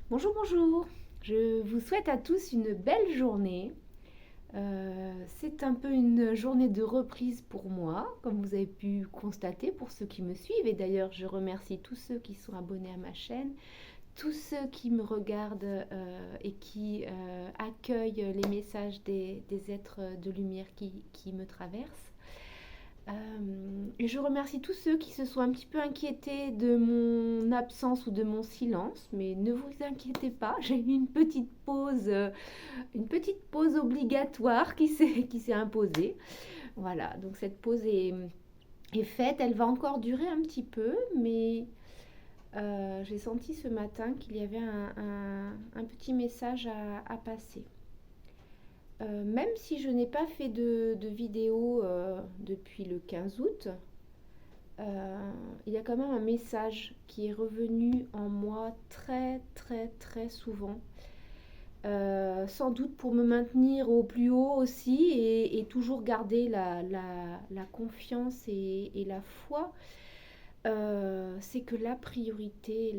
Bonjour, bonjour. Je vous souhaite à tous une belle journée. C'est un peu une journée de reprise pour moi, comme vous avez pu constater pour ceux qui me suivent. Et d'ailleurs, je remercie tous ceux qui sont abonnés à ma chaîne, tous ceux qui me regardent et qui accueillent les messages des êtres de lumière qui me traversent. Et je remercie tous ceux qui se sont un petit peu inquiétés de mon absence ou de mon silence, mais ne vous inquiétez pas, j'ai eu une petite pause obligatoire qui s'est imposée. Voilà, donc cette pause est faite, elle va encore durer un petit peu, mais j'ai senti ce matin qu'il y avait un petit message à passer. Même si je n'ai pas fait de vidéo depuis le 15 août, il y a quand même un message qui est revenu en moi très très très souvent. Sans doute pour me maintenir au plus haut aussi et toujours garder la confiance et la foi. C'est que la priorité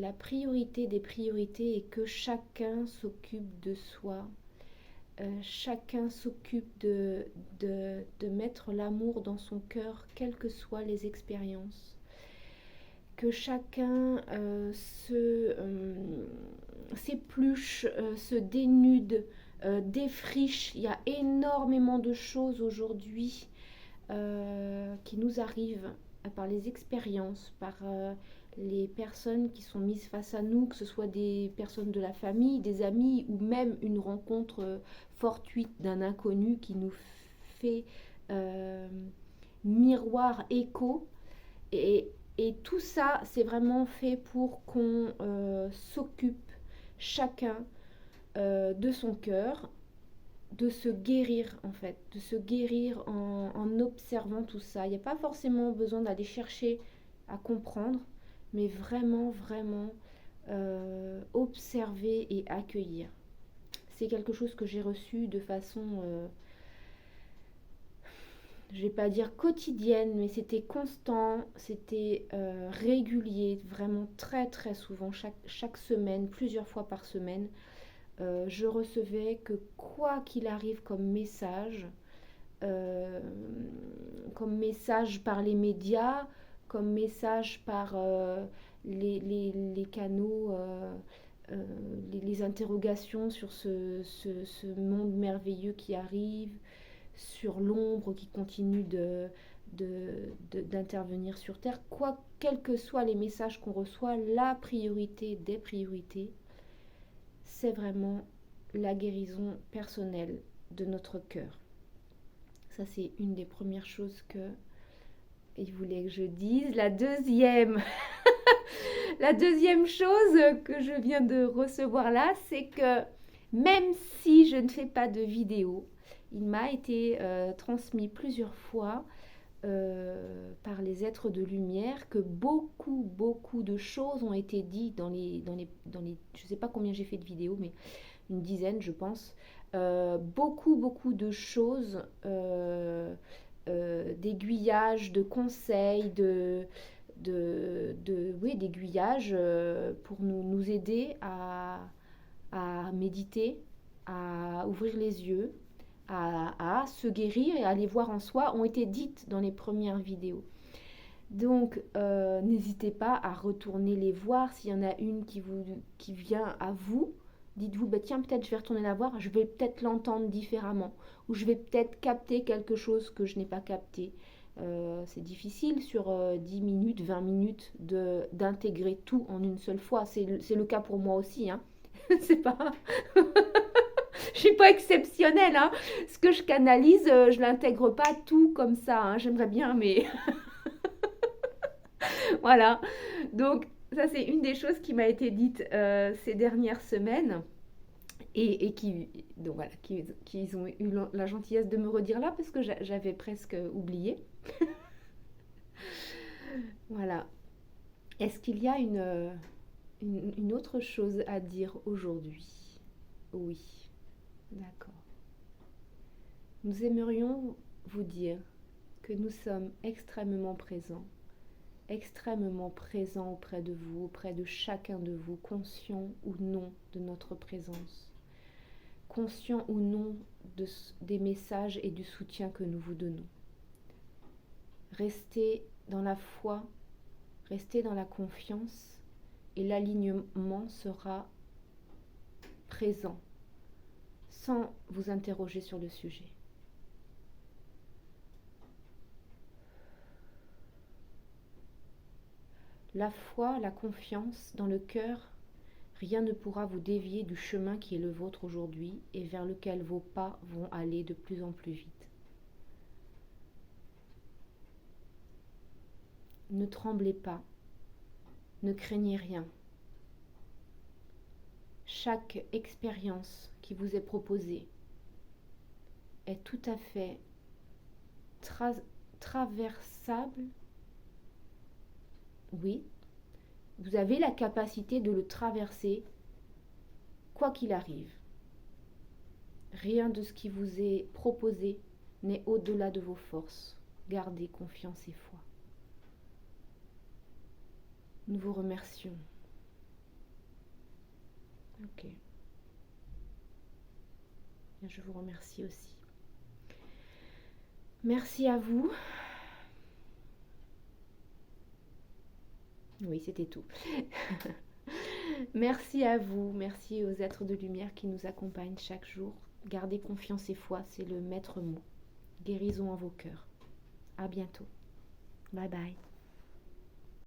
des priorités est que chacun s'occupe de soi. Chacun s'occupe de mettre l'amour dans son cœur, quelles que soient les expériences. Que chacun s'épluche, se dénude, défriche. Il y a énormément de choses aujourd'hui qui nous arrivent par les expériences, par les personnes qui sont mises face à nous, que ce soit des personnes de la famille, des amis ou même une rencontre fortuite d'un inconnu qui nous fait euh, miroir, écho. Et, et tout ça, c'est vraiment fait pour qu'on s'occupe chacun de son cœur, de se guérir en fait, de se guérir en observant tout ça. Il n'y a pas forcément besoin d'aller chercher à comprendre, mais vraiment, vraiment observer et accueillir. C'est quelque chose que j'ai reçu de façon, je vais pas dire quotidienne, mais c'était constant, c'était régulier, vraiment très très souvent, chaque semaine, plusieurs fois par semaine. Je recevais que quoi qu'il arrive euh, comme message par les médias, comme message par les canaux, euh, les interrogations sur ce monde merveilleux qui arrive, sur l'ombre qui continue d'intervenir sur Terre. Quels que soient les messages qu'on reçoit, la priorité des priorités, c'est vraiment la guérison personnelle de notre cœur. Ça, c'est une des premières choses que il voulait que je dise. La deuxième chose que je viens de recevoir là, c'est que même si je ne fais pas de vidéo, il m'a été transmis plusieurs fois par les êtres de lumière que beaucoup de choses ont été dites je ne sais pas combien j'ai fait de vidéos, mais une dizaine, je pense. Beaucoup de choses, d'aiguillage, de conseils, oui, d'aiguillage pour nous aider à méditer, à ouvrir les yeux, à se guérir et à aller voir en soi, ont été dites dans les premières vidéos. Donc, n'hésitez pas à retourner les voir. S'il y en a une qui vient à vous, dites-vous, bah, tiens, peut-être je vais retourner la voir, je vais peut-être l'entendre différemment, ou je vais peut-être capter quelque chose que je n'ai pas capté. C'est difficile sur 10 minutes, 20 minutes d'intégrer tout en une seule fois. C'est le cas pour moi aussi. Hein. C'est pas... je suis pas exceptionnelle. Hein. Ce que je canalise, je l'intègre pas tout comme ça. Hein. J'aimerais bien, mais voilà. Donc, ça, c'est une des choses qui m'a été dite ces dernières semaines et donc voilà, qu'ils ont eu la gentillesse de me redire là parce que j'avais presque oublié. Voilà. Est-ce qu'il y a une autre chose à dire aujourd'hui? Oui, d'accord. Nous aimerions vous dire que nous sommes extrêmement présents extrêmement présent auprès de vous, auprès de chacun de vous, conscient ou non de notre présence, conscient ou non des messages et du soutien que nous vous donnons. Restez dans la foi, restez dans la confiance et l'alignement sera présent sans vous interroger sur le sujet. La foi, la confiance dans le cœur, rien ne pourra vous dévier du chemin qui est le vôtre aujourd'hui et vers lequel vos pas vont aller de plus en plus vite. Ne tremblez pas, ne craignez rien. Chaque expérience qui vous est proposée est tout à fait traversable. Oui, vous avez la capacité de le traverser quoi qu'il arrive. Rien de ce qui vous est proposé n'est au-delà de vos forces. Gardez confiance et foi. Nous vous remercions. Ok. Je vous remercie aussi. Merci à vous. Oui, c'était tout. Merci à vous. Merci aux êtres de lumière qui nous accompagnent chaque jour. Gardez confiance et foi, c'est le maître mot. Guérison en vos cœurs. À bientôt. Bye bye.